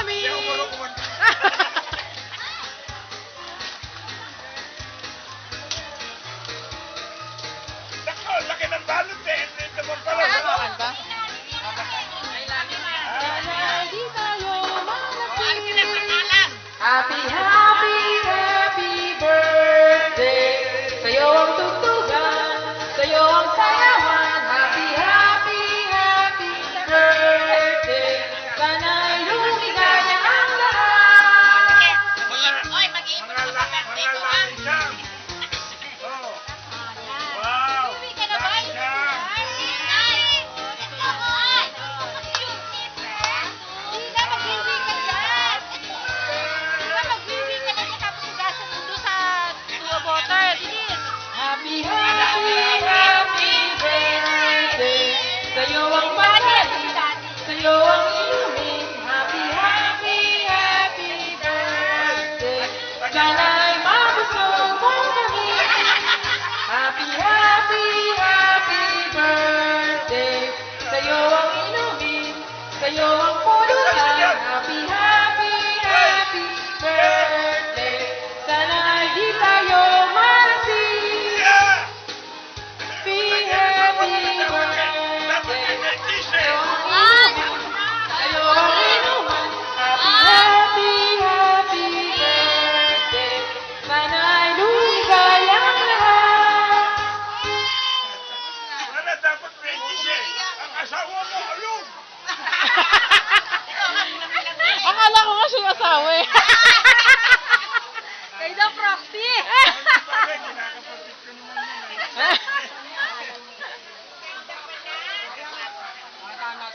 Mami! Nako, laki ng balot eh. Hindi naman pala. Hawakan ba? Sana di tayo manatili. Happy, happy, happy birthday. Sa'yo ang tugtugan, sa'yo ang sayawan. Happy, happy, happy birthday. Sana'y lumigaya ang lahat. Mga laki siya. Oh. Wow. Laki siya. Happy, happy, happy birthday. Sa'yo ang pagkain, sa'yo ang inumin. Happy, happy, happy birthday. Sana'y mabusog mo kami. Happy, happy, happy birthday. Sa'yo ang inumin, sa'yo ang pulutan. Happy, happy, happy birthday. Sana'y di tayo manasing. Yeah. Happy, happy Dapat birthday. may t-shirt. Sa'yo ang inuman. Happy, happy, happy birthday. Sana'y lumigaya ang lahat. Wala, dapat may t-shirt. Ang asawa mo, ayun. Akala ko nga siya asawa eh. Kayo daw proxy. Bakit? Kinakapatid ko naman yun eh. Tana.